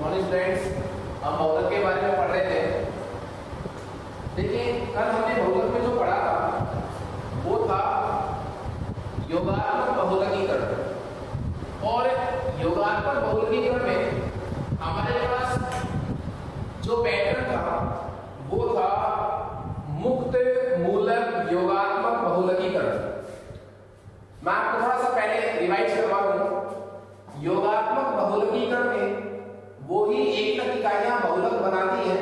Morning students, हम बहुलक के बारे में पढ़ रहे थे। देखिए कल हमने बहुलक में जो पढ़ा था वो था योगात्मक बहुलकीकरण। और योगात्मक बहुलकीकरण में हमारे पास जो पैटर्न था वो था मुक्त मूलक योगात्मक बहुलकीकरण। मैं आपको थोड़ा सा पहले रिवाइज करवा दूं। योगात्मक बहुलकीकरण में वो ही एकलक इकाइयां बहुलक बनाती हैं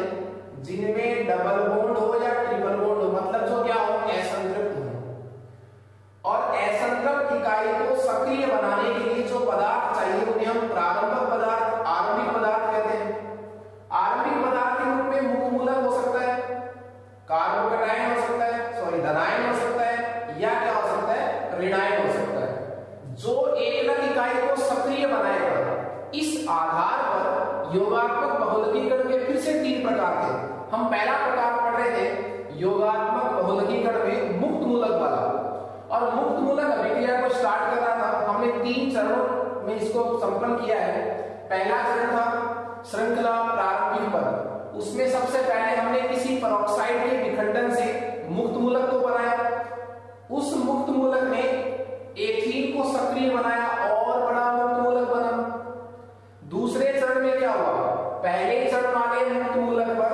जिनमें डबल बॉन्ड हो या ट्रिपल बॉन्ड हो, मतलब जो क्या हो, असंतृप्त हो। और असंतृप्त इकाई को सक्रिय बनाने के लिए जो पदार्थ चाहिए उन्हें हम प्रारंभिक पदार्थ, आरंभिक पदार्थ कहते हैं। आरंभिक पदार्थ के रूप में मुक्त मूलक हो सकता है, कार्बोकैटायन हो सकता है, सॉरी धनायन हो सकता है, या क्या हो सकता है, ऋणायन हो सकता है, जो एकलक इकाई को सक्रिय बनाएगा। इस आधार पर योगात्मक बहुलकीकरण के फिर से 3 प्रकार थे। हम पहला प्रकार पढ़ रहे थे योगात्मक बहुलकीकरण में मुक्त मूलक वाला, और मुक्त मूलक अभिक्रिया को स्टार्ट कर रहा था। हमने 3 चरणों में इसको संपन्न किया है। पहला चरण था श्रृंखला प्रारंभिक पद। उसमें सबसे पहले हमने किसी पेरोक्साइड के विखंडन से मुक्त मूलक को बनाया। उस मुक्त मूलक ने एथीन को सक्रिय बनाया और बड़ा मुक्त मूलक बना। दूसरे चरण में क्या हुआ, पहले चरण वाले मुक्त मूलक पर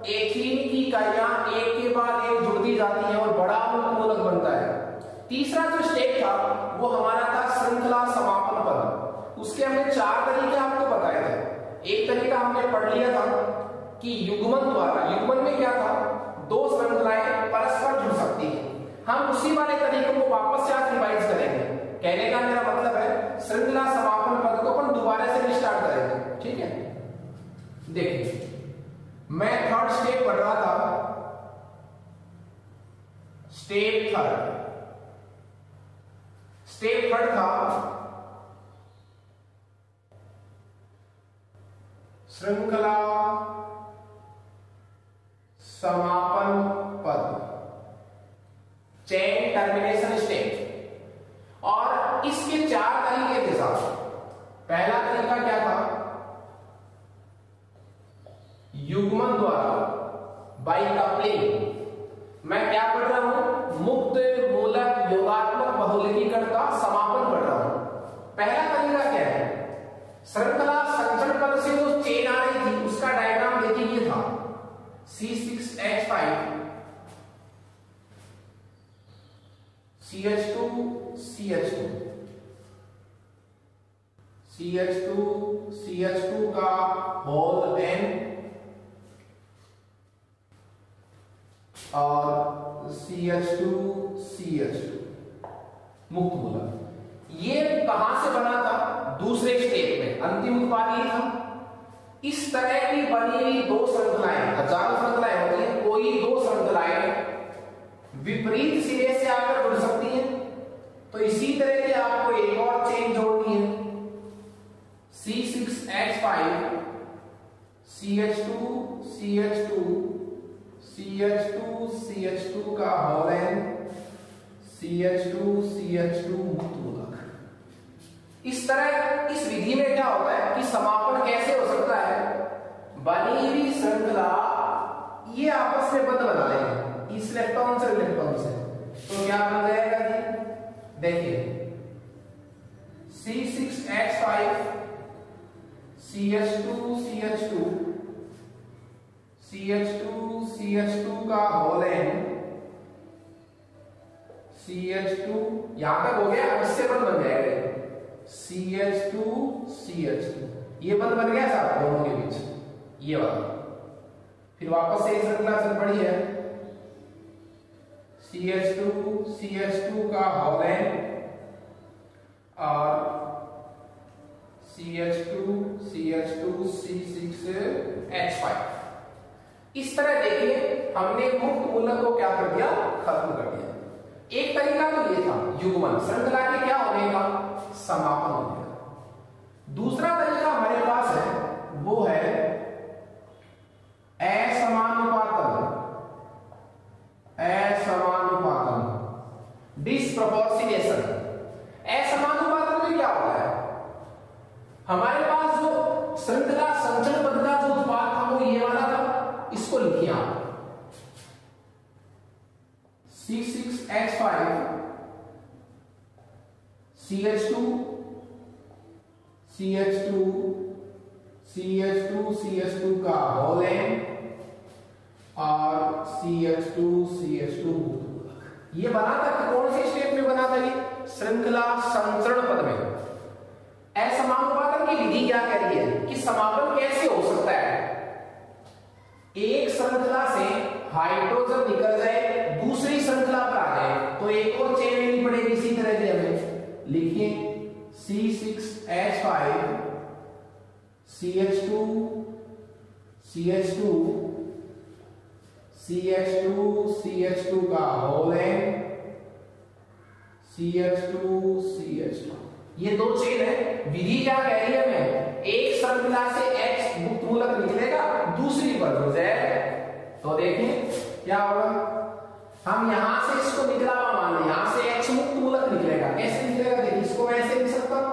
एथीन की इकाइयां एक के बाद एक जुड़ती जाती हैं और बड़ा मुक्त मूलक बनता है। तीसरा जो स्टेप था वो हमारा था श्रृंखला समापन पद। उसके हमने 4 तरीके आपको बताए थे। एक तरीका हमने पढ़ लिया था कि युग्मन द्वारा, युग्मन में क्या था, 2 श्रृंखलाएं परस्पर जुड़ सकती हैं। हम उसी वाले तरीके को वापस से आज रिवाइज करेंगे। कहने का मेरा मतलब है श्रृंखला समापन पद को अपन दोबारा से रिस्टार्ट करेंगे, ठीक है। देखिए मैं 3rd स्टेप पढ़ रहा था, स्टेप 3rd। स्टेप 3rd था श्रृंखला समापन पद, चेन टर्मिनेशन स्टेप। और इसके 4 तरीके थे साहब। पहला तरीका क्या था, युग्मन द्वारा, बाई कपलिंग। मैं क्या पढ़ रहा हूं, मुक्त मूलक योगात्मक बहुलकीकरण का समापन पढ़ रहा हूं। पहला तरीका क्या है, श्रृंखला संचरण पद से जो चेन आ रही थी उसका डायग्राम देखिए, ये था C6H5 CH2 CH2 CH2 CH2 का होल N और CH2 CH2 मुक्त मूलक। ये कहां से बना था, दूसरे स्टेप में, अंतिम उत्पाद ये था। इस तरह की बनी हुई 2 श्रृंखलाएं, हजारों श्रृंखलाएं होती हैं, कोई 2 श्रृंखलाएं विपरीत सिरे से आकर जुड़ सकती हैं। तो इसी तरह की आपको एक और चेन जोड़नी है, C6H5 CH2 CH2 CH2 CH2 का होल N CH2 CH2 मुक्त मूलक। इस तरह इस विधि में क्या होता है कि समापन कैसे हो सकता है, बनी हुई श्रृंखला ये आपस में बंध बना लेंगे, इस इलेक्ट्रॉन से इलेक्ट्रॉन से। तो क्या बन जाएगा जी, देखिए C6H5 CH2 CH2 CH2 CH2 का होल N CH2, यहां तक हो गया। अब इससे बंध बन जाएगा CH2 CH2, ये बंध बन गया साहब दोनों के बीच, ये वाला। फिर वापस से श्रृंखला चल पड़ी है, CH2 CH2 का होल N और CH2 CH2 C6H5। इस तरह देखिए हमने मुक्त मूलक को क्या कर दिया, खत्म कर दिया। एक तरीका तो ये था युग्मन, श्रृंखला के क्या होने का, समापन होने का। दूसरा तरीका हमारे पास है वो है असमानुपातन, डिस्प्रोपोर्शनेशन। असमानुपातन में क्या होता है, हमारे पास जो श्रृंखला संचलन CH2 CH2 CH2 CH2 का होल एन और CH2 CH2 ये बना था कि कौन से स्टेप में बना था? ये श्रृंखला संचरण पद में। असमानुपातन की विधि क्या कह रही है कि समापन कैसे हो सकता है? एक श्रृंखला से हाइड्रोजन निकल जाए, दूसरी श्रृंखला पर आ जाए, तो एक और चेन लेनी पड़ेगी। इसी तरह से हमें लिखिए C6H5 CH2 CH2 CH2 CH2 का होल एन CH2 CH2 ये दो चेन है। विधि क्या कह रही है? हमें एक श्रृंखला से X मुक्त मूलक निकलेगा, दूसरी पर जुड़ जाए, तो देखें क्या होगा। हम यहां से इसको निकला हुआ मान लें, यहां से X मुक्त मूलक निकलेगा। कैसे निकलेगा? देखिए, इसको मैं ऐसे लिख सकता हूं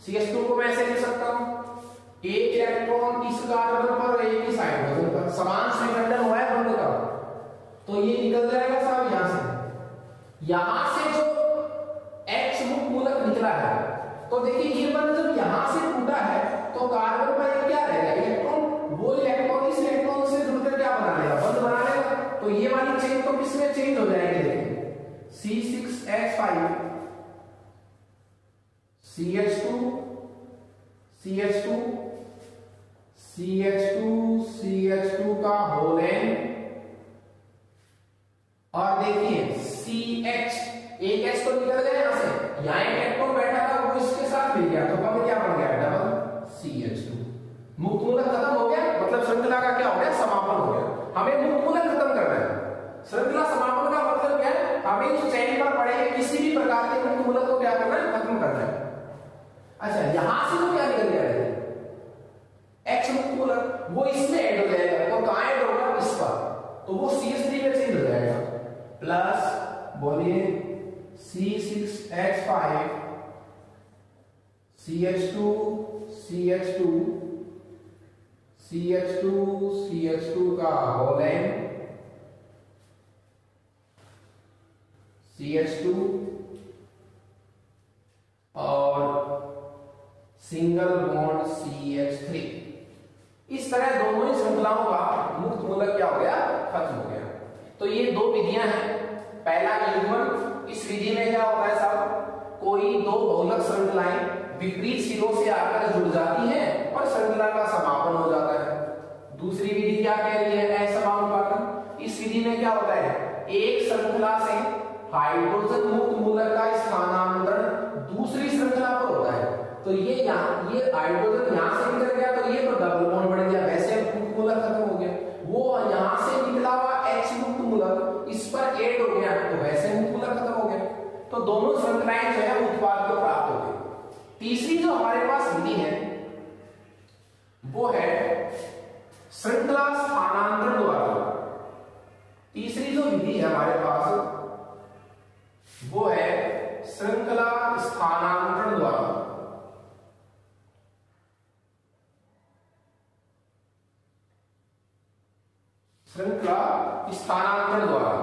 CH2 को मैं ऐसे लिख सकता हूं, एक इलेक्ट्रॉन इस कार्बन पर और एक इस हाइड्रोजन पर, समान स्विंडल हुआ है दोनों का, तो ये निकल जाएगा साहब यहां से। यहां से जो X मुक्त मूलक निकला है, तो देखिए ये बंध जब यहां से टूटा है तो कार्बन पर एक क्या रहेगा? इलेक्ट्रॉन। वो इलेक्ट्रॉन इस इलेक्ट्रॉन से जुड़कर क्या बना लेगा? बंध बना लेगा। तो ये वाली चेन तो किसमें चेंज हो जाएगी? देखिए C6H5 CH2 CH2 CH2 CH2 का होल एन और देखिए CH, एक H तो निकल गया यहां से, यहां एक इलेक्ट्रॉन बैठा था वो इसके साथ मिल गया, तो कब क्या बन गया? Double CH2। मुक्त मूलक खत्म हो गया, मतलब श्रृंखला का क्या हो गया? समापन हो गया। हमें मुक्त मूलक खत्म करना है। श्रृंखला समापन का मतलब क्या है? हमें इस चेन पर पड़े किसी भी प्रकार के मुक्त मूलक को क्या करना है? खत्म करना है। अच्छा, यहां से तो क्या निकल गया है? X मुक्त मूलक, वो इसमें ऐड हो जाएगा, तो कहां ऐड होगा? इस पर, तो वो CH3 में चेंज हो जाएगा। प्लस बोलिए C6H5 CH2 CH2 CH2 CH2 का होल एन CH2 और सिंगल बॉन्ड CH3। इस तरह दोनों ही श्रृंखलाओं का मुक्त मूलक क्या हो गया? खत्म हो गया। तो ये दो विधियां हैं। पहला युग्मन, इस विधि में क्या होता है साहब? कोई दो बहुलक श्रृंखलाएं विपरीत सिरों से आकर जुड़ जाती हैं और श्रृंखला का समापन हो जाता है। दूसरी विधि क्या कह रही है? असमानुपातन। इस विधि में क्या होता है? एक श्रृंखला से हाइड्रोजन मुक्त मूलक का स्थानांतरण दूसरी श्रृंखला पर होता है। तो ये यहाँ, ये हाइड्रोजन यहां से निकल गया तो ये तो डबल बॉन्ड बढ़ गया, वैसे मुक्त मूलक खत्म हो गया। वो यहां से निकला हुआ H मुक्त मूलक इस पर ऐड हो गया, तो वैसे मुक्त मूलक खत्म हो गया। तो दोनों श्रृंखलाएं जो है उत्पाद को प्राप्त हो गई। तीसरी जो हमारे पास विधि है वो है श्रृंखला स्थानांतरण द्वारा। तीसरी जो विधि है हमारे पास वो है श्रृंखला स्थानांतरण द्वारा। श्रृंखला स्थानांतरण द्वारा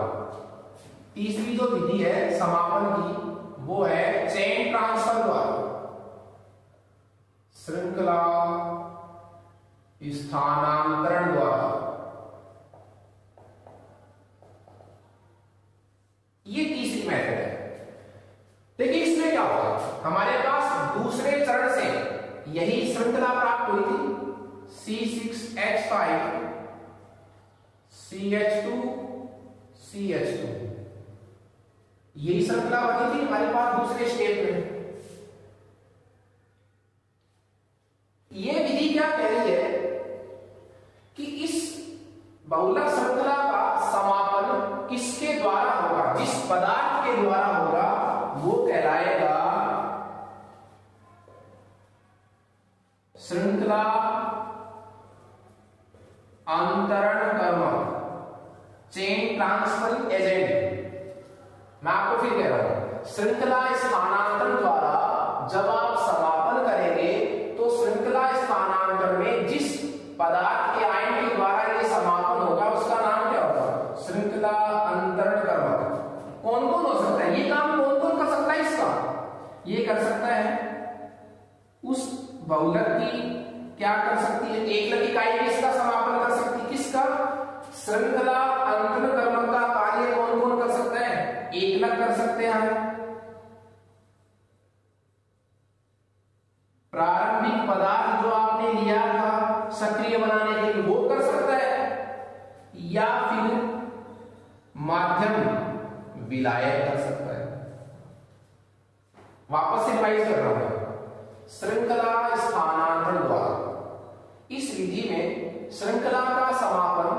तीसरी जो विधि है समापन की वो है चेन ट्रांसफर द्वारा। श्रृंखला स्थानांतरण द्वारा ये तीसरी मेथड है। देखिए इसमें क्या होगा, हमारे पास दूसरे चरण से यही श्रृंखला प्राप्त हुई थी C6H5 CH2 CH2, यही श्रृंखला बनी थी हमारे पास दूसरे स्टेप में। यह विधि क्या कह रही है कि इस बहुलक श्रृंखला का समापन किसके द्वारा होगा? जिस पदार्थ के द्वारा होगा वो कहलाएगा श्रृंखला अंतरण कर्मक, चेन ट्रांसफरिंग एजेंट। मैं आपको फिर कह रहा हूं, श्रृंखला स्थानांतरण द्वारा जब आप समापन करेंगे तो श्रृंखला स्थानांतरण में जिस पदार्थ के आयन के द्वारा ये समापन होगा उसका नाम क्या होगा? श्रृंखला अंतरण कर्मक। कौन कौन हो सकता है ये काम? कौन कौन कर सकता है इस बहुलक की क्या कर सकती है, एकलक इकाई भी इसका समापन कर सकती है। किसका? श्रृंखला अंतरण कर्मक का कार्य कौन कौन कर सकता है? एकलक कर सकते हैं। प्रारंभिक पदार्थ जो आपने लिया था सक्रिय बनाने के लिए वो कर सकता है, या फिर माध्यम विलायक कर सकता है। वापस से रिवाइज कर रहा हूं, श्रृंखला स्थानांतरण द्वारा। इस विधि में श्रृंखला का समापन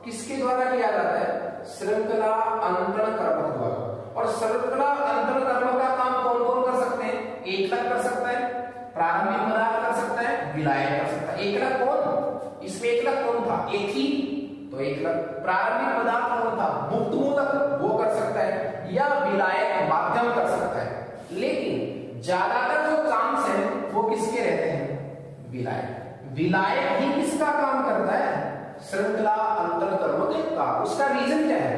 किसके द्वारा किया जाता है? श्रृंखला अंतरण कर्मक द्वारा। और श्रृंखला अंतरण कर्मक का काम कौन कौन कर सकते हैं? एकलक कर सकता है, प्रारंभिक पदार्थ कर सकता है, विलायक कर सकता है। एकलक कौन? इसमें एकलक कौन था? एक ही तो एकलक। प्रारंभिक पदार्थ कौन था? मुक्त मूलक, वो कर सकता है, या विलायक माध्यम कर सकता है। लेकिन ज्यादातर जो चांस है वो किसके रहते हैं? विलायक। विलायक ही किसका काम करता है? श्रृंखला अंतर कर्मक का। उसका रीजन क्या है?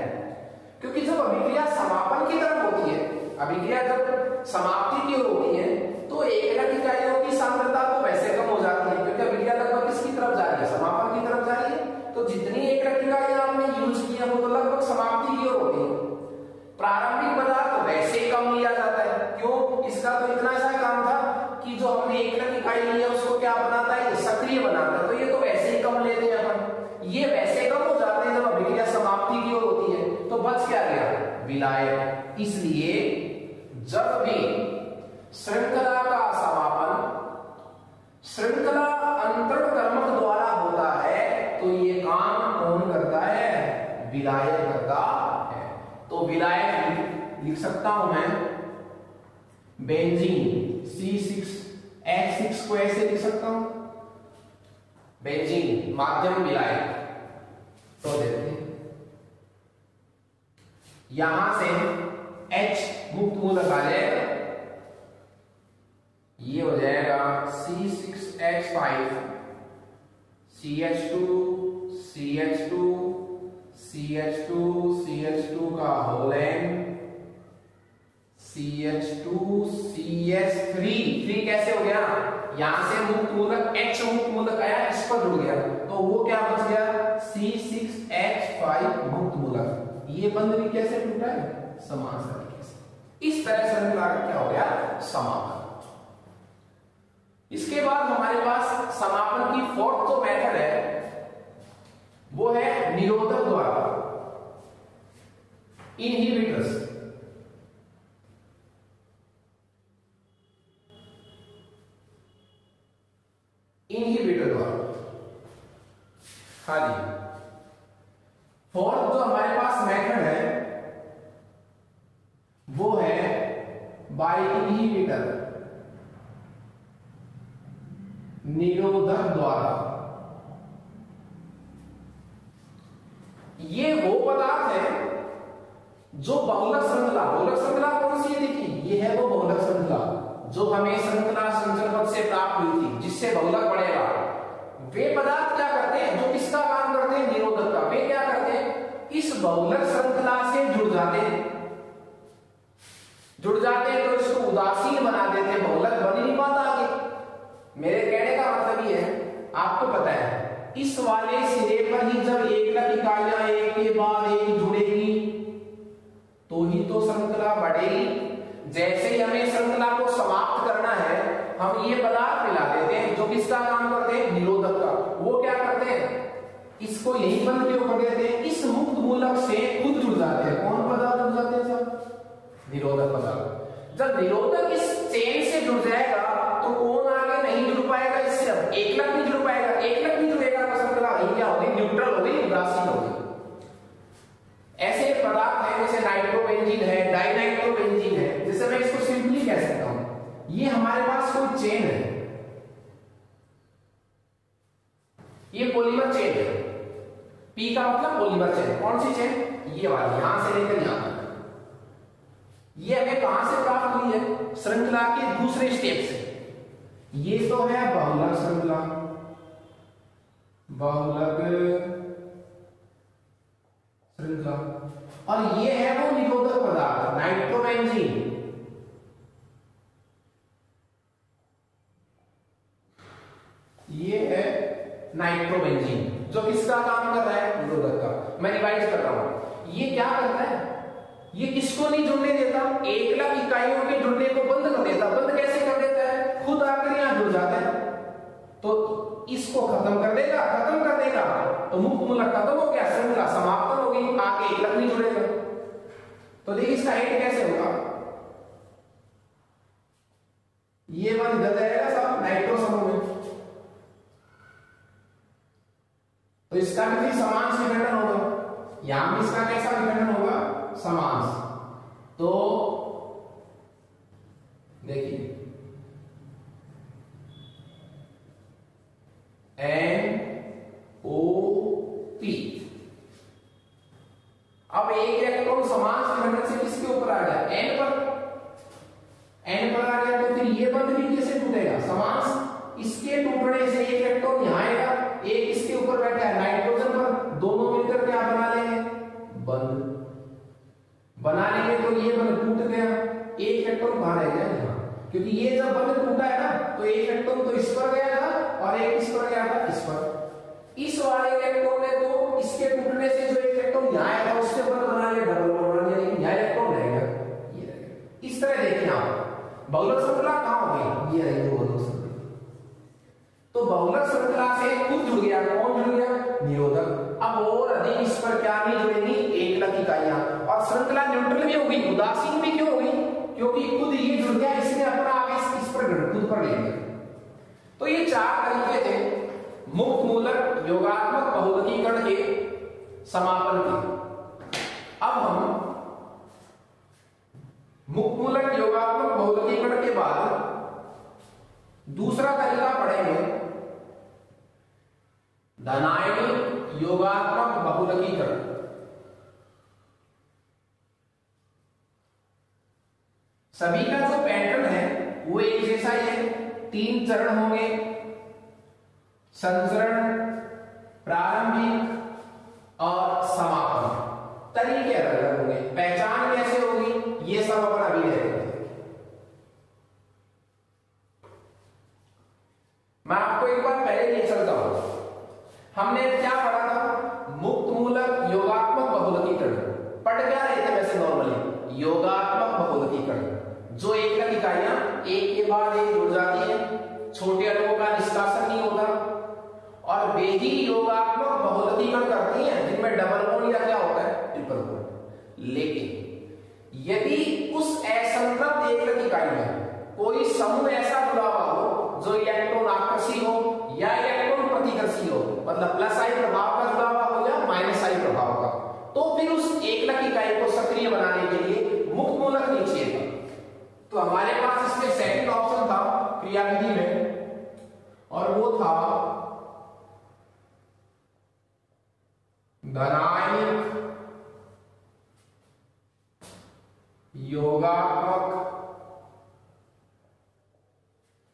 क्योंकि जब अभिक्रिया समापन की तरफ होती है, अभिक्रिया जब समाप्ति की ओर होती है, तो एकलक इकाइयों की सांद्रता तो वैसे कम हो जाती है, क्योंकि अभिक्रिया लगभग किसकी तरफ जा रही है? समापन की तरफ जा रही है। तो जितनी एकलक इकाइयां आपने यूज की है वो तो लगभग समाप्ति की ओर होती है। प्रारंभिक पदार्थ वैसे ही कम लिया जाता है। क्यों? इसका तो इतना सा काम था कि जो हमने एकलक इकाई ली है उसको क्या बनाता है? सक्रिय बनाता है। तो ये तो वैसे ही कम लेते हैं अपन, ये वैसे कम हो जाते हैं जब अभिक्रिया समाप्ति की ओर होती है। तो बच क्या गया? विलायक। इसलिए जब भी श्रृंखला का समापन श्रृंखला अंतरण कर्मक द्वारा होता है तो ये काम कौन करता है? विलायक करता है। तो विलायक लिख सकता हूं मैं बेंजीन C6H6 को ऐसे लिख सकता हूं, बेंजीन माध्यम विलायक। तो देखते हैं यहां से H मुक्त मूलक आ जाएगा, ये हो जाएगा C6H5 CH2 CH2 CH2 CH2 का होल एन CH2 CH3 3 कैसे हो गया? यहां से मुक्त मूलक H मुक्त मूलक आया, इस पर जुड़ गया, तो वो क्या बच गया? C6H5 मुक्त मूलक। ये बंध भी कैसे टूटा है? समान तरीके से। इस तरह श्रृंखला का क्या हो गया? समापन। इसके बाद हमारे पास समापन की फोर्थ जो मेथड है वो है निरोधक द्वारा, इनहिबिटर्स। इनहिबिटर द्वारा। हाँ जी, फोर्थ जो हमारे पास मेथड है वो है बाय इनहिबिटर, निरोधक द्वारा। ये वो पदार्थ है जो बहुलक श्रृंखला, बहुलक श्रृंखला कौन सी है? देखिए ये है वो बहुलक श्रृंखला जो हमें श्रृंखला संचरण पद से प्राप्त हुई थी, जिससे बहुलक बढ़ेगा। वे पदार्थ क्या करते हैं? जो किसका काम करते हैं? निरोधक का। वे क्या करते हैं? इस बहुलक श्रृंखला से जुड़ जाते हैं तो इसको उदासीन बना देते हैं, बहुलक बन ही नहीं पाता आगे। मेरे कहने का मतलब ये है, आपको पता है इस वाले सिरे पर ही जब एकलक इकाइयां एक के बाद एक जुड़ेगी तो ही तो श्रृंखला बढ़ेगी। जैसे ही हमें श्रृंखला को समाप्त करना है, हम ये पदार्थ मिला देते हैं जो किसका काम करते हैं? निरोधक का। वो क्या करते हैं? इसको यही बंद क्यों कर देते हैं? इस मुक्त मूलक से खुद जुड़ जाते हैं। कौन पदार्थ जुड़ जाते हैं सर? निरोधक पदार्थ। जब निरोधक इस चेन से जुड़ जाएगा तो कौन आगे नहीं जुड़ पाएगा? इससे अब एकलक नहीं जुड़ पाएगा। एकलक नहीं जुड़ेगा तो श्रृंखला वही क्या होगी? न्यूट्रल होगी, उदासीन होगी। ऐसे पदार्थ है जैसे नाइट्रोबेंजीन है, डाइनाइट्रोबेंजीन है, जैसे मैं इसको सिंपली कह सकता हूं ये हमारे पास कोई चेन है, ये पॉलीमर चेन है। पी का मतलब पॉलीमर चेन। कौन सी चेन? ये वाली, यहां से लेकर यहां तक। ये हमें कहां से प्राप्त हुई है? श्रृंखला के दूसरे स्टेप से। ये तो है बहुलक श्रृंखला, बहुलक श्रृंखला, और ये है वो निरोधक पदार्थ नाइट्रोबेंजीन। ये है नाइट्रोबेंजीन, जो किसका काम कर रहा है, निरोधक का। मैं रिवाइज कर रहा हूं, ये क्या करता है, ये किसको नहीं जुड़ने देता, एकलक इकाइयों के जुड़ने को बंद कर देता। बंद कैसे कर देता है, खुद आकर यहां जुड़ जाता है, तो इसको खत्म कर देगा। खत्म कर देगा तो मुक्त मूलक खत्म हो गया, श्रृंखला समाप्त हो गई, आगे एकलक नहीं जुड़ेगा। तो देखिए इसका एंड कैसे होगा, ये वन इधर जाएगा सब नाइट्रो समूह में, तो इसका भी समान से विघटन होगा, यहां भी इसका कैसा विघटन होगा, समान। तो देखिए NO3, अब एक इलेक्ट्रॉन समान विघटन से किसके ऊपर आ गया, N पर आ गया, तो फिर ये बंध भी कैसे टूटेगा, समान। इसके टूटने से एक इलेक्ट्रॉन यहां आएगा, एक इसके ऊपर बैठा है नाइट्रोजन पर, दोनों मिलकर क्या बना लेंगे, बंध बना लेंगे। तो ये बंध टूट गया, एक इलेक्ट्रॉन बाहर आ गया यहां, क्योंकि ये जब बंध टूटा है ना, तो एक इलेक्ट्रॉन तो इस पर गया था और एक इस पर गया था, इस पर। इस वाले इलेक्ट्रॉन ने तो इसके टूटने से जो एक इलेक्ट्रॉन यहां आया था उसके ऊपर बना लिया डबल बॉन्ड बना लिया, लेकिन यहां इलेक्ट्रॉन रह गया, ये रह गया। इस तरह देखिए आप बहुलक श्रृंखला कहां हो गई, ये रही बहुलक श्रृंखला। तो बहुलक श्रृंखला से खुद जुड़ गया, कौन जुड़ गया, निरोधक। अब और अधिक इस पर क्या नहीं जुड़ेंगी, एकलक इकाइयां, और श्रृंखला न्यूट्रल भी होगी, उदासीन भी क्यों होगी, क्योंकि खुद ये जुड़ गया, इसने अपना आवेश इस पर खुद पर ले लिया। तो ये चार तरीके थे मुक्त मूलक योगात्मक बहुलकीकरण के समापन के। अब हम मुक्त मूलक योगात्मक बहुलकीकरण के बाद दूसरा तरीका पढ़ेंगे, धनायनिक योगात्मक बहुलकीकरण। सभी का जो पैटर्न है वो एक जैसा ही है, 3 चरण होंगे, संचरण, प्रारंभिक और समापन। तरीके अलग अलग होंगे, पहचान कैसे होगी, ये सब अपन अभी देखेंगे। मैं आपको एक बार पहले ले चलता हूं, हमने क्या पढ़ा था, मुक्त मूलक योगात्मक बहुलकीकरण। पढ़ क्या रहे थे वैसे नॉर्मली, योगात्मक बहुलकीकरण, जो एकलक इकाइयां एक के बाद एक जुड़ जाती है, छोटे अणुओं का निष्कासन नहीं होता, और वे ही योगात्मक बहुलकीकरण करती हैं जिनमें डबल बॉन्ड या क्या होता है, ट्रिपल बॉन्ड। लेकिन यदि उस असंतृप्त एकलक इकाई में कोई समूह ऐसा जुड़ा हुआ हो जो इलेक्ट्रॉन आकर्षी हो या इलेक्ट्रॉन प्रतिकर्षी हो, मतलब प्लस आई प्रभाव का जुड़ा हुआ हो या माइनस आई प्रभाव का, तो फिर उस एकलक इकाई को सक्रिय बनाने के लिए मुक्त मूलक नहीं चाहिए। तो हमारे पास इसमें सेकंड ऑप्शन था क्रियाविधि में, और वो था धनायनिक योगात्मक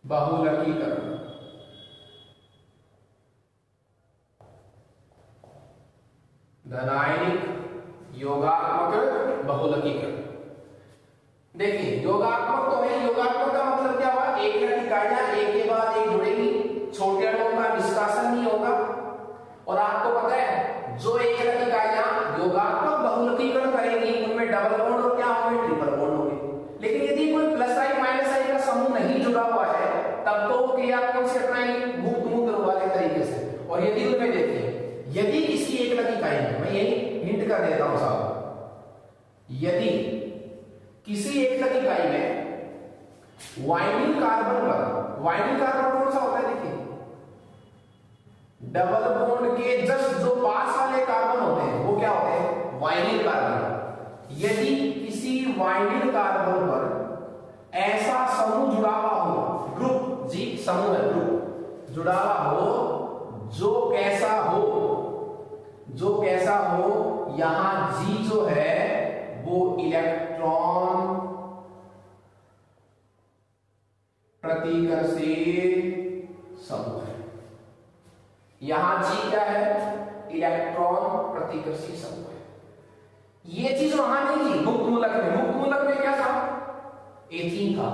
बहुलकीकरण। धनायनिक योगात्मक बहुलकीकरण। देखिए योगात्मक तो है, योगात्मक का मतलब क्या हुआ, एकलक इकाइयां एक के बाद एक जुड़ेगी, छोटे अणुओं का निष्कासन नहीं होगा। और आपको पता है जो एकलक इकाइयां योगात्मक बहुलकीकरण करेंगी उनमें डबल बॉन्ड और क्या होंगे, ट्रिपल बॉन्ड होंगे। लेकिन यदि कोई प्लस आई माइनस आई का समूह नहीं जुड़ा हुआ है तब तो क्रिया कौन से अपनाएंगे, मुक्त मूलक वाले तरीके से। और यदि उनमें देखिए, यदि किसी एकलक इकाई में, मैं यही हिंट कर देता हूं साहब, यदि किसी एकलक इकाई में वाइनिल कार्बन पर, वाइनिल कार्बन कौन सा होता है, देखिए डबल बॉन्ड के जस्ट जो पास वाले कार्बन होते हैं वो क्या होते हैं, वाइनिल कार्बन। यदि किसी वाइनिल कार्बन पर ऐसा समूह जुड़ा हुआ हो, ग्रुप जी समूह है, ग्रुप जुड़ा हुआ हो, जो कैसा हो, जो कैसा हो, यहां जी जो है वो इलेक्ट्रॉन प्रतिकर्षी समूह है। यहां जी क्या है, इलेक्ट्रॉन प्रतिकर्षी समूह है। ये चीज वहां नहीं थी मुक्त मूलक में। मुक्त मूलक में क्या था, एथीन था,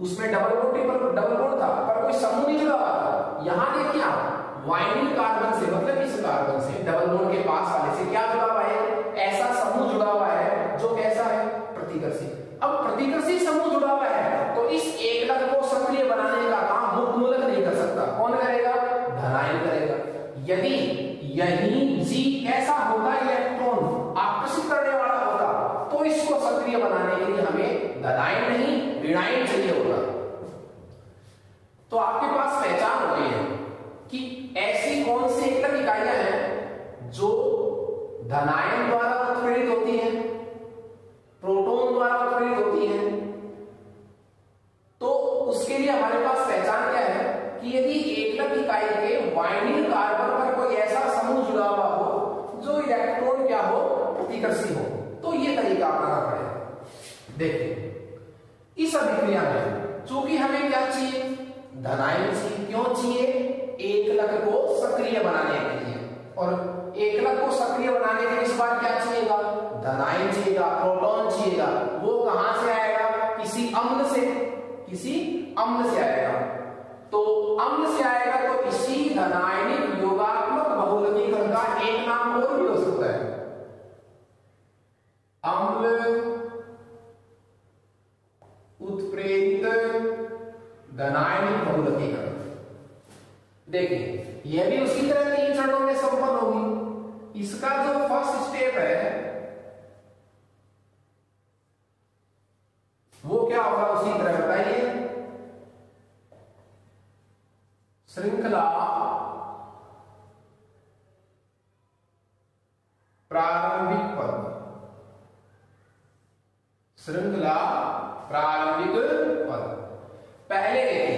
उसमें डबल बॉन्ड था पर कोई समूह नहीं जुड़ा हुआ था। यहां देखिए आप वाइनिल कार्बन से मतलब इस कार्बन से डबल बॉन्ड के पास वाले से क्या जुड़ा हुआ है, ऐसा समूह जुड़ा हुआ है जो कैसा है, प्रतिकर्षी। अब प्रतिकर्षी समूह जुड़ा हुआ है तो इस एकलक को सक्रिय बनाने का काम मुक्त मूलक नहीं कर सकता, कौन करेगा, धनायन करेगा। यदि यही जी कैसा होता इलेक्ट्रॉन आकर्षित करने वाला होता तो इसको सक्रिय बनाने के लिए हमें धनायन नहीं ऋणायन चाहिए होता। तो आपके पास पहचान हो गई है कि ऐसी कौन सी एकलक इकाइयां हैं जो धनायन द्वारा उत्प्रेरित होती हैं, प्रोटॉन द्वारा उत्प्रेरित होती हैं। तो उसके लिए हमारे पास पहचान क्या है कि यदि एकलक इकाई के वाइनिल कार्बन पर कोई ऐसा समूह जुड़ा हुआ हो जो इलेक्ट्रॉन क्या हो, प्रतिकर्षी हो, तो ये तरीका अपनाना पड़ेगा। देखिए इस अभिक्रिया में चूंकि हमें क्या चाहिए, धनायन चाहिए। क्यों चाहिए, एकलक को सक्रिय बनाने के लिए। और एकलक को सक्रिय बनाने के लिए इस बार क्या चाहिएगा, धनायन चाहिएगा, प्रोटॉन चाहिएगा। वो कहां से आएगा, किसी अम्ल से, किसी अम्ल से आएगा। तो अम्ल से आएगा तो इसी धनायनिक योगात्मक बहुलकीकरण का एक नाम और भी हो सकता है, अम्ल उत्प्रेरित धनायनिक बहुलकीकरण। देखिए यह भी उसी तरह 3 चरणों में संपन्न होगी। इसका जो फर्स्ट स्टेप है वो क्या होगा, उसी तरह बताइए, श्रृंखला प्रारंभिक पद, श्रृंखला प्रारंभिक पद। पहले देखिए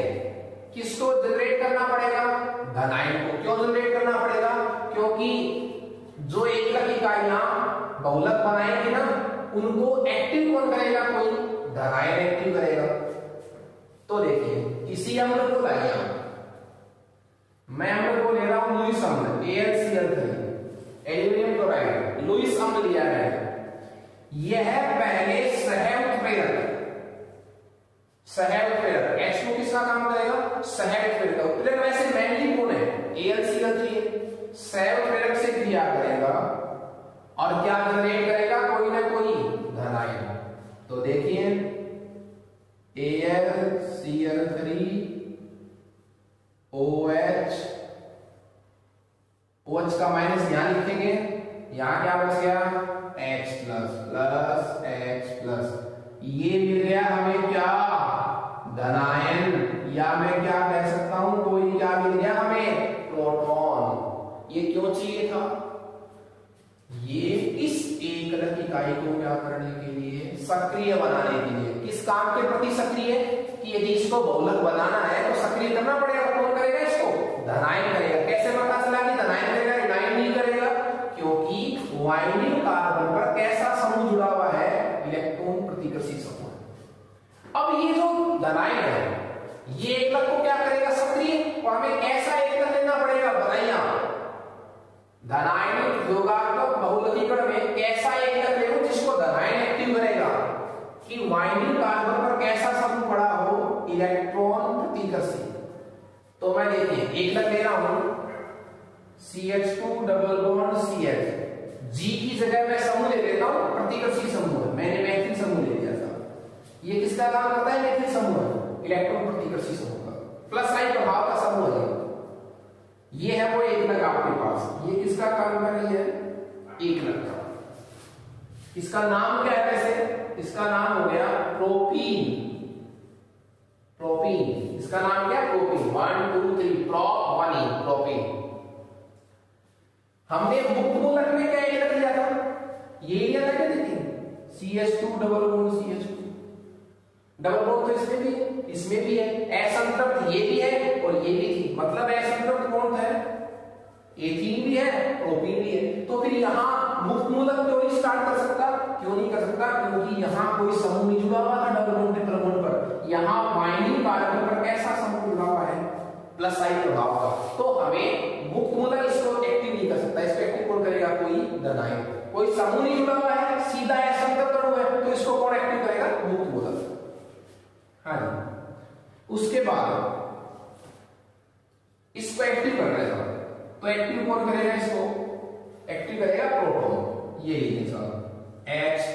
किसको जनरेट करना पड़ेगा, धनायन को। क्यों जनरेट करना पड़ेगा, क्योंकि जो एकलक इकाइयां बहुलक बनाएंगे ना उनको एक्टिव कौन करेगा, कोई धनायन एक्टिव करेगा। तो देखिए इसी अम्ल को लाइए, मैं अम्ल को ले रहा हूं लुईस अम्ल AlCl3, एल्यूमिनियम क्लोराइड, लुईस अम्ल लिया है। यह पहले सह उत्प्रेरक, सह उत्प्रेरक H2 किसका काम करेगा, सह उत्प्रेरक। उत्प्रेरक वैसे मेनली कौन है, AlCl3, सह उत्प्रेरक से क्रिया करेगा और क्या जनरेट करेगा, कोई ना कोई धनायन। तो देखिए AlCl3 OH, OH का माइनस यहां लिखेंगे, यहां क्या बच गया, H प्लस H। ये मिल गया हमें क्या, धनायन, या मैं क्या कह सकता हूं, कोई क्या मिल गया हमें, प्रोटॉन। ये क्यों चाहिए था, ये इस एकलक इकाई को क्या करने के लिए, सक्रिय बनाने के लिए। किस काम के प्रति सक्रिय, कि यदि इसको बहुलक बनाना है तो सक्रिय करना पड़ेगा। कौन करेगा इसको, धनायन करेगा। कैसे पता चला कि धनायन करेगा, ऋणायन नहीं करेगा, क्योंकि वाइनिल कार्बन पर कैसा समूह जुड़ा हुआ है, इलेक्ट्रॉन प्रतिकर्षी समूह। अब ये जो धनायन है ये एकलक को क्या करेगा, सक्रिय। और हमें कैसा एकलक लेना पड़ेगा, बताइए, धनायनिक योगात्मक बहुलकीकरण में कैसा एकलक ले लो जिसको धनायन एक्टिव करेगा, कि वाइनिल कार्बन पर कैसा समूह पड़ा हो, इलेक्ट्रॉन प्रतिकर्षी। तो मैं देखिए एकलक ले रहा हूं CH2 double bond CH, G की जगह मैं समूह ले लेता हूं प्रतिकर्षी समूह, मैंने मैथिल समूह ले लिया था। ये किसका काम करता है, मैथिल समूह, इलेक्ट्रॉन प्रतिकर्षी समूह का, प्लस साइन प्रभाव का समूह है। ये है वो एकलक आपके पास, ये किसका काम कर रही है, एकलक का। इसका नाम क्या है वैसे, इसका नाम हो गया प्रोपीन, प्रोपीन। इसका नाम क्या, प्रोपीन। 1 2 3 propene, propene. हमने मुक्त मूलक में क्या एकलक लिया था, ये लिया था क्या, देखिए CH2 double bond CH2, double bond तो इसमें भी है, इसमें भी है, असंतृप्त ये भी है और ये भी थी, मतलब असंतृप्त कौन है, एथीन भी है, प्रोपीन भी है। तो फिर यहां मुक्त मूलक क्यों नहीं स्टार्ट कर सकता, क्यों नहीं कर सकता, क्योंकि यहां कोई समूह नहीं जुड़ा हुआ था डबल बॉन्ड ट्रिपल बॉन्ड पर। यहां वाइनिल कार्बन पर कैसा समूह जुड़ा हुआ है, प्लस साइन प्रभाव का। तो हमें मुक्त मूलक इसको एक्टिव नहीं कर सकता, इसको एक्टिव कौन करेगा, कोई धनायन। कोई समूह नहीं जुड़ा हुआ है, सीधा असंतृप्त अणु है, तो इसको कौन एक्टिव करेगा, मुक्त मूलक। हाँ जी। उसके बाद इसको एक्टिव कर रहे हैं, तो एक्टिव कौन करेगा? इसको एक्टिव करेगा प्रोटॉन। ये लिखें साहब H+।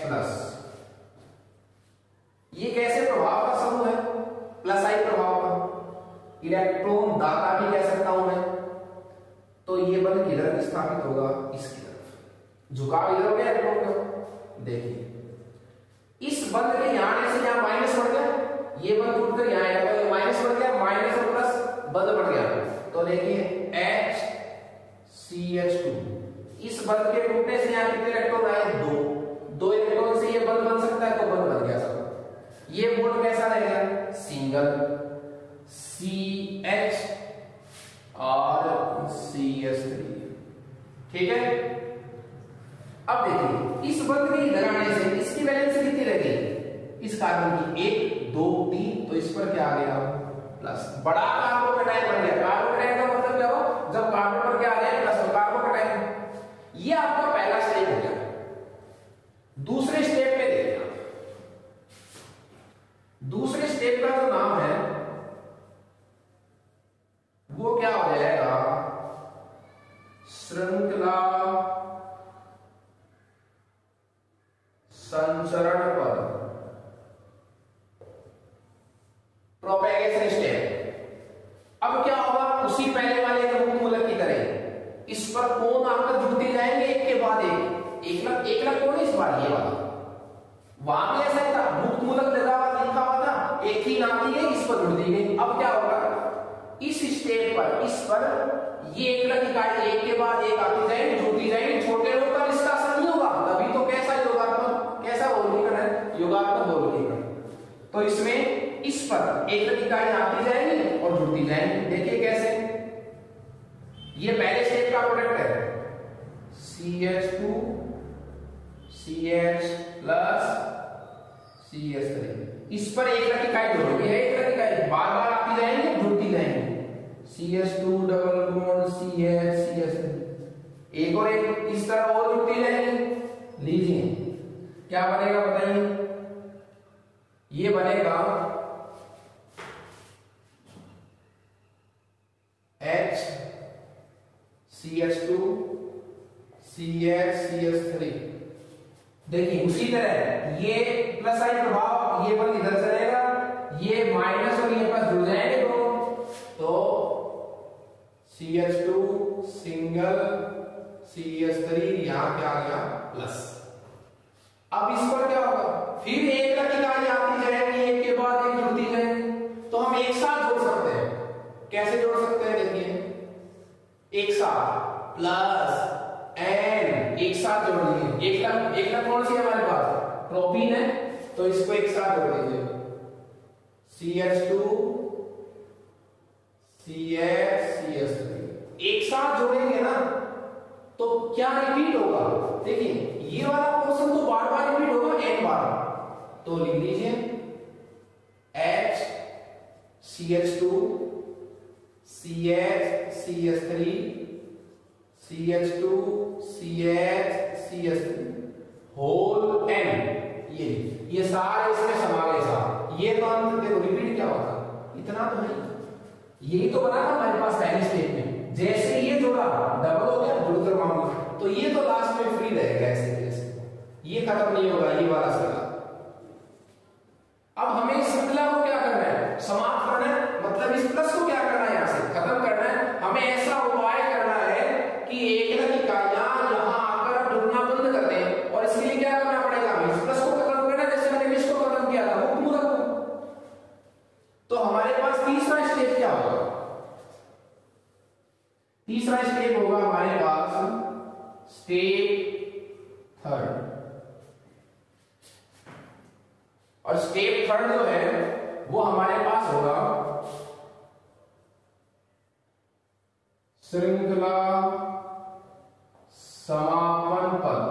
ये कैसे प्रभाव का समूह है? प्लस आई प्रभाव का। इलेक्ट्रॉन दाता भी कह सकता हूं मैं। तो ये बल किधर स्थापित होगा? इसकी तरफ। झुकाव इधर हो गया इलेक्ट्रॉन का। देखिए इस बंद के यहां आने से यहां माइनस बढ़ गया, ये बंद टूटकर यहां आएगा तो ये माइनस बढ़ गया, माइनस और प्लस बंद बढ़ गया। तो देखिए HCH2, इस बंद के टूटने से यहां कितने इलेक्ट्रॉन आए? दो इलेक्ट्रॉन से ये बंद बन सकता है, तो बंद बन गया सब। ये बॉन्ड कैसा रहेगा? सिंगल CH और CH3। ठीक है। अब देखिए इस बंद के इधर आने से इसकी वैलेंस कितनी रहेगी? इस कार्बन की 1 2 3, तो इस पर क्या आ गया? प्लस। बड़ा कार्बोकेटाइन बन गया। कार्बोकेटाइन का मतलब क्या हुआ? जब कार्बन पर क्या आ गया? प्लस, तो कार्बोकेटाइन। ये आपका पहला स्टेप हो गया। दूसरे स्टेप में देखिए, दूसरे स्टेप का जो नाम है वो क्या हो जाएगा? श्रृंखला संचरण पद, प्रोपेगेशन स्टेप। अब क्या होगा? उसी पहले वाले के मुक्त मूलक की तरह इस पर कौन आकर जुड़ते जाएंगे एक के बाद एक लग कौन? इस बार ये वाला। वहां भी ऐसा था, मुक्त मूलक लिखा हुआ था, एक ही नाम दी गई, इस पर जुड़ दी गई। अब क्या होगा? इस स्टेप पर इस पर ये एकलक इकाई एक के बाद एक आती जाएगी, जुड़ती जाएगी। छोटे लोग का इसका असर नहीं होगा, तभी तो कैसा योगात्मक, कैसा वर्गीकरण है? योगात्मक वर्गीकरण। तो इसमें इस पर एकलक इकाई आती जाएगी और जुड़ती जाएंगी। देखिए कैसे, ये पहले स्टेप का प्रोडक्ट है CH2 CH प्लस CH3। इस पर एकलक इकाई जोड़ेंगे, एकलक इकाई बार बार आती जाएंगी, जुड़ती जाएंगी। CH2 double bond CH CH3, एक और एक इस तरह और जुड़ती जाएंगी। लीजिए क्या बनेगा बताइए? ये बनेगा H CH2 CH CH3। देखिए उसी तरह ये प्लस आई प्रभाव, ये बल इधर से रहेगा, ये माइनस और ये प्लस जुड़ जाएंगे दोनों, तो CH2 सिंगल CH3, यहां क्या आ गया? प्लस। अब इस पर क्या होगा? फिर एक लग इकाई आती जाएगी, एक के बाद एक जुड़ती जाएगी, तो हम एक साथ जोड़ सकते हैं। कैसे जोड़ सकते हैं? देखिए एक साथ प्लस एन, एक साथ जोड़ दीजिए। एक लग कौन सी है हमारे पास? प्रोपीन है, तो इसको एक साथ जोड़ दीजिए। CH2 CH CH3 एक साथ जोड़ेंगे ना, तो क्या रिपीट होगा? देखिए ये वाला पोर्शन तो बार बार रिपीट होगा, n बार। तो लिख लीजिए H CH2 CH CH3 CH2 CH CH3 whole n। ये सारे इसमें समावेश है। ये तो अंत देखो रिपीट क्या होता? इतना तो नहीं, यही तो बना था हमारे पास पहले स्टेप में। जैसे ये जोड़ा डबल हो गया, जुड़कर मामला, तो ये तो लास्ट में फ्री रहेगा ऐसे जैसे, ये खत्म नहीं होगा ये वाला श्रृंखला। अब हमें इस श्रृंखला को क्या करना है? समाप्त करना है, मतलब इस प्लस को क्या करना है? यहां से खत्म करना है। हमें ऐसा उपाय करना है कि एक लग इकाइयां यहां आकर जुड़ना बंद कर दें, और इसके लिए क्या करना पड़ेगा? हमें इस प्लस को खत्म करना है, जैसे मैंने इसको खत्म किया था वो पूरा। तो हमारे पास तीसरा स्टेप क्या होगा? तीसरा स्टेप होगा हमारे पास स्टेप थर्ड, और स्टेप थर्ड जो है वो हमारे पास होगा श्रृंखला समापन पद।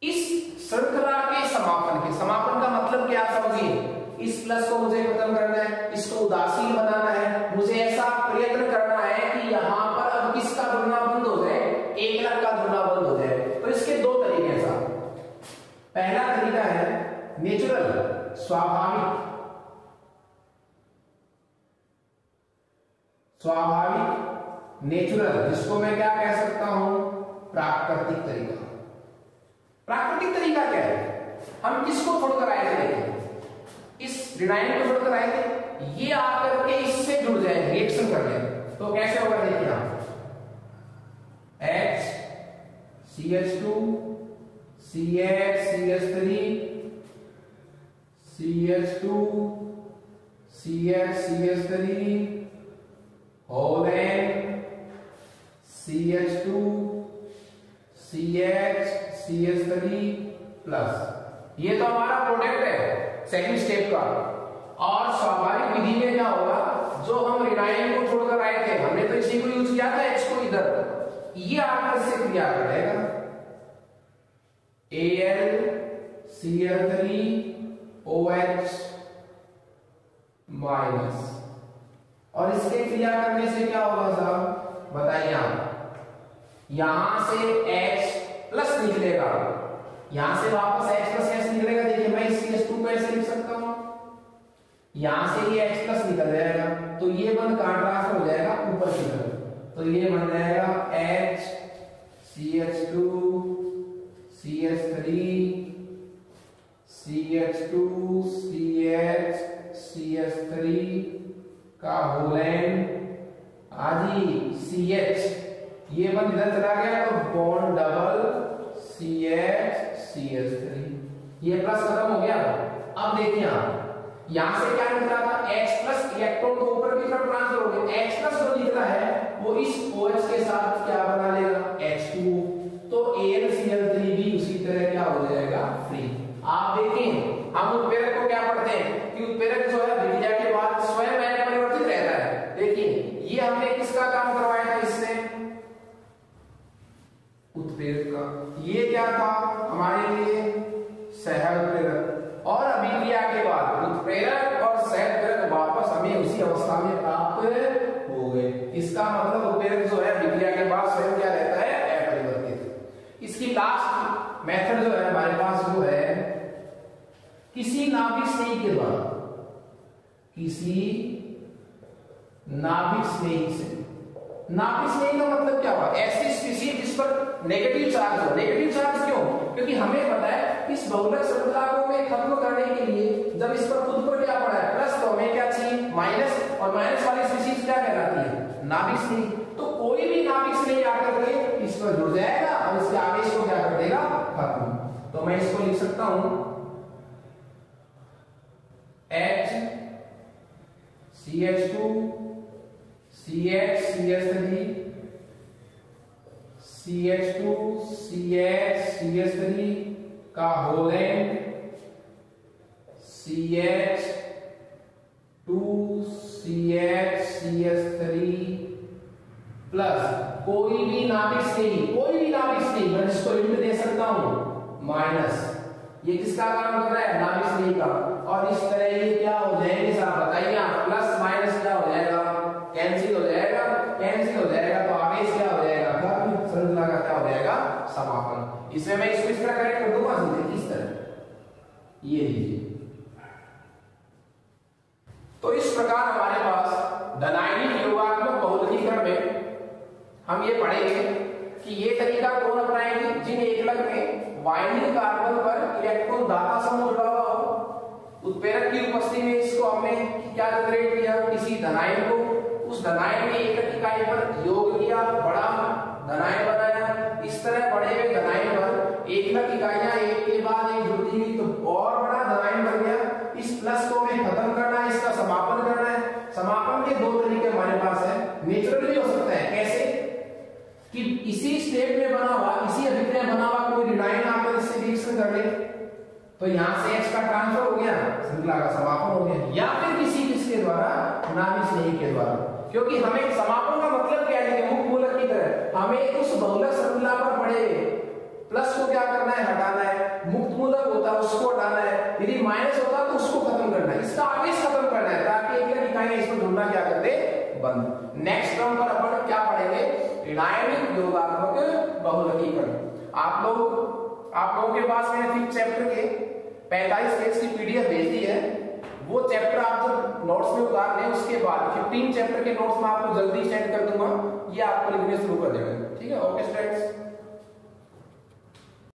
इस श्रृंखला के समापन का मतलब क्या समझिए? इस प्लस को मुझे खत्म करना है, इसको उदासीन बनाना है, मुझे ऐसा प्रयत्न करना है कि यहां पर अब किसका जुड़ना बंद हो जाए? एक लग का जुड़ना बंद हो जाए। तो इसके दो तरीके हैं साहब। पहला तरीका है नेचुरल, स्वाभाविक, स्वाभाविक, नेचुरल, जिसको मैं क्या कह सकता हूं, प्राकृतिक तरीका। प्राकृतिक तरीका क्या है? हम किसको छोड़कर आए थे? देखिए, इस विनाइल को छोड़कर आए थे, ये आकर के इससे जुड़ जाए, रिएक्शन कर ले, तो कैसे होगा? देखिए आप H CH2 CH CH3 CH2 CH CH3 whole N CH2 CH CH3 plus, ये तो हमारा प्रोडक्ट है सेकंड स्टेप का। और स्वाभाविक विधि में क्या होगा, जो हम रिनाइल को छोड़कर आए थे, हमने तो इसी को यूज किया था, H को इधर, ये आकर से क्रिया करेगा AlCl3 OH माइनस, और इसके क्रिया करने से क्या होगा साहब बताइए आप? यहां से H प्लस निकलेगा, यहां से वापस H प्लस H निकलेगा। देखिए मैं इस CH2 को ऐसे लिख सकता हूं, यहां से ये H प्लस निकल जाएगा, तो ये बंद कहां ट्रांसफर हो जाएगा? ऊपर की तरफ, तो ये बन जाएगा H CH2 CH3 CH2 CH CH3 का होल एन आदि CH, ये बंद इधर चला गया तो बॉन्ड डबल CH CH3, ये प्लस खत्म हो गया। अब देखिए आप, यहां से क्या निकला था? H प्लस इलेक्ट्रॉन को ऊपर की तरफ ट्रांसफर हो गया, H प्लस जो निकला है वो इस OH के साथ क्या बना लेगा? H2, तो AlCl3 भी उसी तरह क्या हो जाएगा? फ्री। आप देखें, हम उत्प्रेरक को क्या पढ़ते हैं कि उत्प्रेरक जो है विक्रिया के बाद स्वयं परिवर्तित रहता है। देखिए ये हमने किसका काम करवाया था इससे? उत्प्रेरक का। ये क्या था हमारे लिए? सह उत्प्रेरक। और अभिक्रिया के बाद उत्प्रेरक और सह उत्प्रेरक वापस हमें उसी अवस्था में प्राप्त हो गए। इसका मतलब उत्प्रेरक जो है विक्रिया के बाद स्वयं क्या रहता है? अपरिवर्तित। इसकी लास्ट मेथड जो है हमारे पास वो है किसी नाभिक स्नेही के द्वारा, किसी नाभिक स्नेही से। नाभिक स्नेही का मतलब क्या हुआ? ऐसी स्पीशीज जिस पर नेगेटिव चार्ज हो। नेगेटिव चार्ज क्यों? क्योंकि हमें पता है इस बहुलक श्रृंखला को में खत्म करने के लिए जब इस पर खुद पर क्या पड़ा है? प्लस, तो हमें क्या चाहिए? माइनस, और माइनस वाली स्पीशीज क्या कहलाती है? नाभिक स्नेही। तो कोई भी नाभिक स्नेही आकर के इस पर जुड़ जाएगा और इसके आवेश को क्या कर देगा? खत्म। तो मैं इसको लिख सकता हूं H CH2 CH CH3 CH2 CH CH3 का whole N CH2 CH CH3 plus कोई भी नाभिक स्नेही, कोई भी नाभिक स्नेही, मैं इसको इंट दे सकता हूं माइनस। ये किसका काम कर रहा है? नाभिक स्नेही का। और इस तरह ये क्या हो जाएंगे साहब बताइए आप? प्लस माइनस क्या हो जाएगा? कैंसिल हो जाएगा। कैंसिल हो जाएगा तो आवेश क्या हो जाएगा? खत्म। श्रृंखला का क्या हो जाएगा? समापन। इसमें मैं इसको इस तरह करेक्ट कर दूंगा, सीधे इस तरह ये लीजिए। तो इस प्रकार हमारे पास धनायनिक योगात्मक बहुलकीकरण में हम ये पढ़ेंगे कि ये तरीका कौन अपनाएंगे? जिन एकलक में वाइंडिंग कार्बन पर इलेक्ट्रॉन दाता समूह जुड़ा हुआ हो। उत्प्रेरक की उपस्थिति में इसको हमने क्या जनरेट किया? किसी धनायन को, उस धनायन के एकक इकाई पर योग किया, बड़ा धनायन बनाया। इस तरह बढ़े हुए धनायन पर एकलक इकाइयां एक के बाद एक जुड़ती हुई तो और बड़ा धनायन बन गया। इस प्लस को हमें खत्म करना है, इसका समापन करना है। समापन के दो तरीके हमारे पास है। नेचुरल भी हो सकता है। कैसे? कि इसी स्टेट में बना हुआ, इसी अभिक्रिया बना हुआ कोई रिनाइन आकर इससे रिएक्शन कर ले तो यहां से H का ट्रांसफर हो गया, श्रृंखला का समापन हो गया। या फिर किसी किसके द्वारा? नाभिक स्नेही के द्वारा। क्योंकि हमें समापन का मतलब क्या है? मुक्त मूलक की तरह हमें उस बहुलक श्रृंखला पर पड़े प्लस को क्या करना है? हटाना है। मुक्त मूलक होता है उसको हटाना है, यदि माइनस होता तो उसको खत्म करना है, इसका आवेश खत्म करना है, ताकि एकलक इकाइयां इसको जुड़ना क्या कर दे? बंद। नेक्स्ट टर्म पर अपन क्या पढ़ेंगे? ऋणायनिक योगात्मक बहुलकीकरण। आप लोगों के पास मैंने 5th चैप्टर के 45 पेज की PDF भेज दी है, वो चैप्टर आप जब नोट्स में उतार लें उसके बाद 15 चैप्टर के नोट्स में आपको जल्दी सेंड कर दूंगा, ये आपको लिखने शुरू कर देना। ठीक है, ओके स्टूडेंट्स।